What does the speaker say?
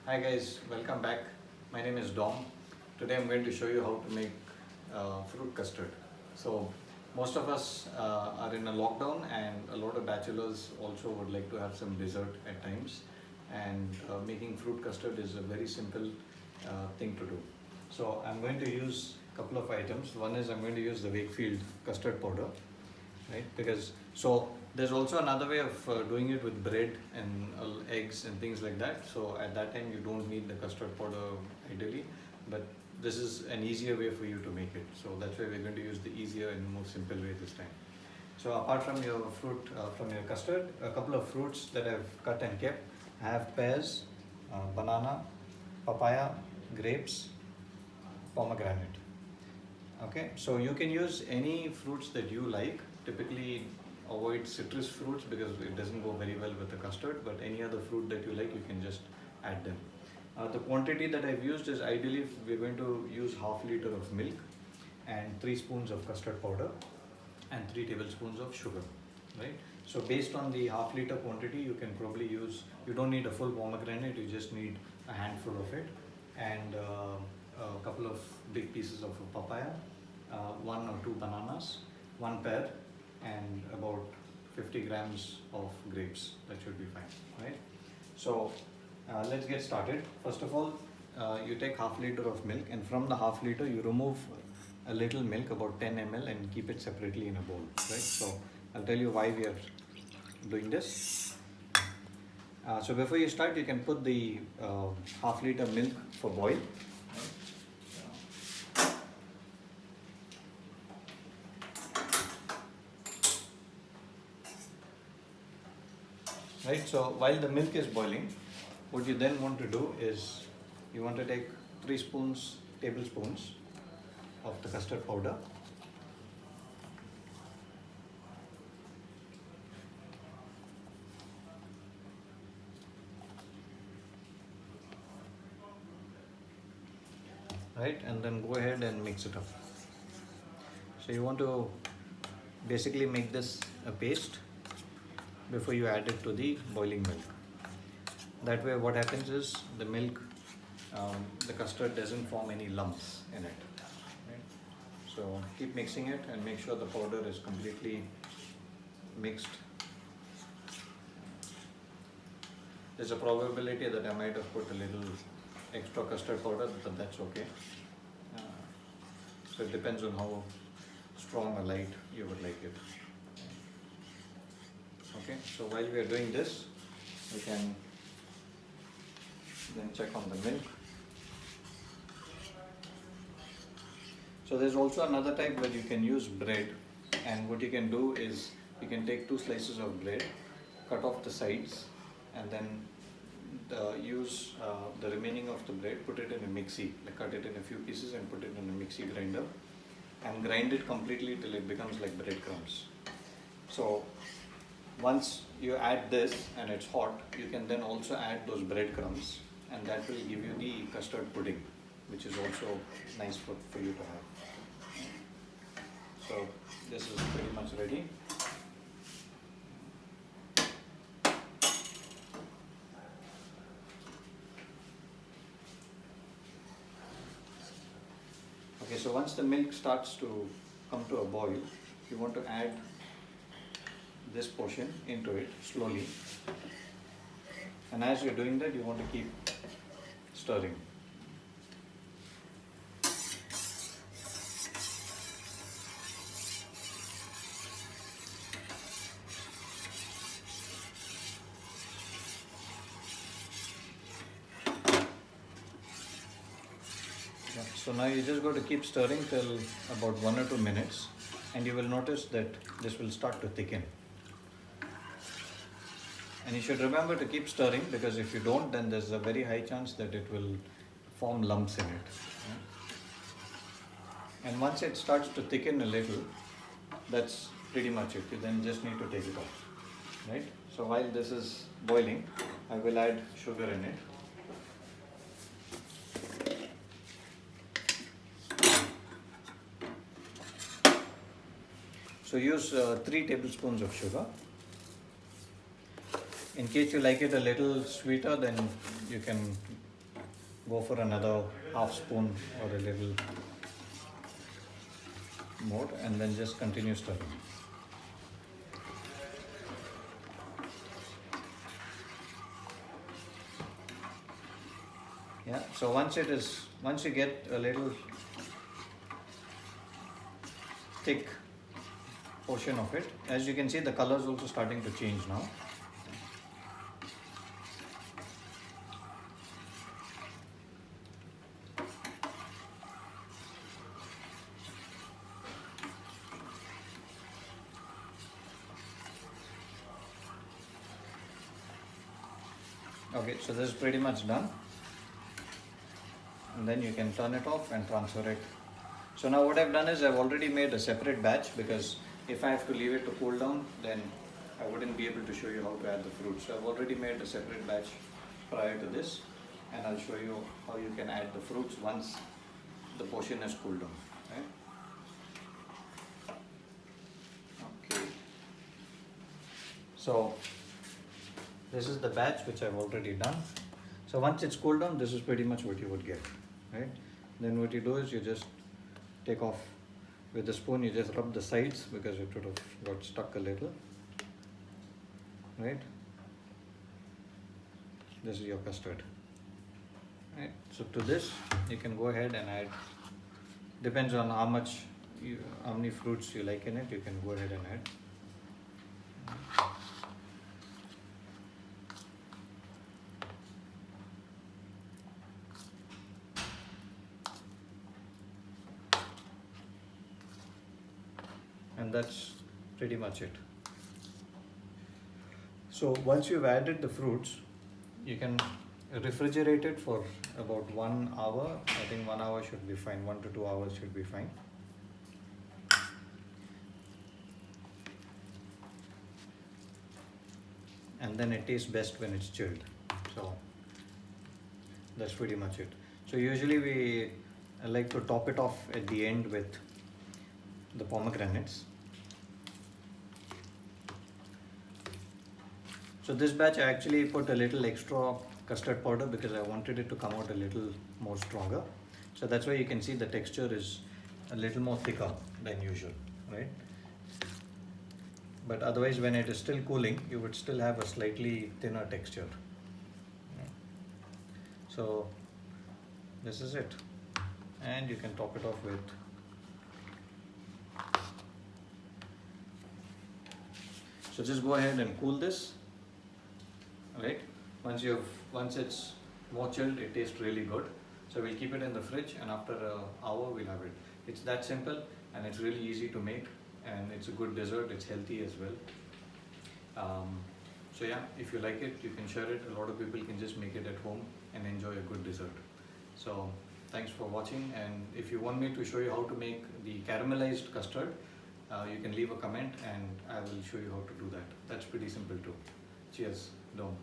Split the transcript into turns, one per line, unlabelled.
Hi guys, welcome back. My name is Dom. Today I'm going to show you how to make fruit custard. So most of us are in a lockdown and a lot of bachelors also would like to have some dessert at times, and making fruit custard is a very simple thing to do. So I'm going to use a couple of items. One is I'm going to use the Wakefield custard powder, right? Because so there's also another way of doing it with bread and eggs and things like that. So at that time you don't need the custard powder ideally, but this is an easier way for you to make it. So that's why we're going to use the easier and more simple way this time. So apart from your fruit, from your custard, a couple of fruits that I've cut and kept. I have pears, banana, papaya, grapes, pomegranate. Okay, so you can use any fruits that you like. Typically avoid citrus fruits because it doesn't go very well with the custard, but any other fruit that you like, you can just add them. The quantity that I've used is ideally we're going to use half liter of milk and 3 spoons of custard powder and 3 tablespoons of sugar, right? So based on the half liter quantity, you can probably use, you don't need a full pomegranate, you just need a handful of it, and a couple of big pieces of papaya, 1 or 2 bananas, 1 pear, and about 50 grams of grapes. That should be fine, right? So let's get started. First of all, you take half liter of milk, and from the half liter you remove a little milk, about 10 ml, and keep it separately in a bowl, right? So I'll tell you why we are doing this. So before you start, you can put the half liter milk for boil. Right, so while the milk is boiling, what you then want to do is you want to take 3 tablespoons of the custard powder. Right, and then go ahead and mix it up. So you want to basically make this a paste before you add it to the boiling milk. That way what happens is the milk, the custard doesn't form any lumps in it. Right? So keep mixing it and make sure the powder is completely mixed. There's a probability that I might have put a little extra custard powder, but that's okay. So it depends on how strong or light you would like it. Okay, so while we are doing this, we can then check on the milk. So there's also another type where you can use bread, and what you can do is you can take 2 slices of bread, cut off the sides, and then use the remaining of the bread, put it in a mixie, like cut it in a few pieces and put it in a mixie grinder and grind it completely till it becomes like breadcrumbs. So once you add this and it's hot, you can then also add those breadcrumbs, and that will give you the custard pudding, which is also nice for you to have. So this is pretty much ready. Okay, so once the milk starts to come to a boil, you want to add this portion into it slowly, and as you're doing that, you want to keep stirring. Yeah, so now you just got to keep stirring till about 1 or 2 minutes, and you will notice that this will start to thicken. And you should remember to keep stirring, because if you don't, then there's a very high chance that it will form lumps in it. And once it starts to thicken a little, that's pretty much it. You then just need to take it off. Right? So while this is boiling, I will add sugar in it. So use 3 tablespoons of sugar. In case you like it a little sweeter, then you can go for another half spoon or a little more, and then just continue stirring. Yeah, so once you get a little thick portion of it, as you can see, the color is also starting to change now. Okay, so this is pretty much done, and then you can turn it off and transfer it. So now what I've done is I've already made a separate batch, because if I have to leave it to cool down, then I wouldn't be able to show you how to add the fruit. So I've already made a separate batch prior to this, and I'll show you how you can add the fruits once the portion is cooled down. Right? Okay. So this is the batch which I've already done. So once it's cooled down, this is pretty much what you would get, right? Then what you do is you just take off with the spoon, you just rub the sides because it would have got stuck a little, right? This is your custard, right? So to this, you can go ahead and add, depends on how many fruits you like in it, you can go ahead and add. And that's pretty much it. So once you've added the fruits, you can refrigerate it for about 1 hour. I think 1 hour should be fine, 1 to 2 hours should be fine. And then it tastes best when it's chilled. So that's pretty much it. So usually we like to top it off at the end with the pomegranates. So this batch I actually put a little extra custard powder because I wanted it to come out a little more stronger. So that's why you can see the texture is a little more thicker than usual, right? But otherwise, when it is still cooling, you would still have a slightly thinner texture. So this is it, and you can top it off with so just go ahead and cool this. Right, once it's more chilled, it tastes really good. So we'll keep it in the fridge, and after an hour we'll have it. It's that simple, and it's really easy to make, and it's a good dessert. It's healthy as well. So yeah, if you like it, you can share it. A lot of people can just make it at home and enjoy a good dessert. So thanks for watching, and if you want me to show you how to make the caramelized custard, you can leave a comment and I will show you how to do that. That's pretty simple too. Cheers, Dom.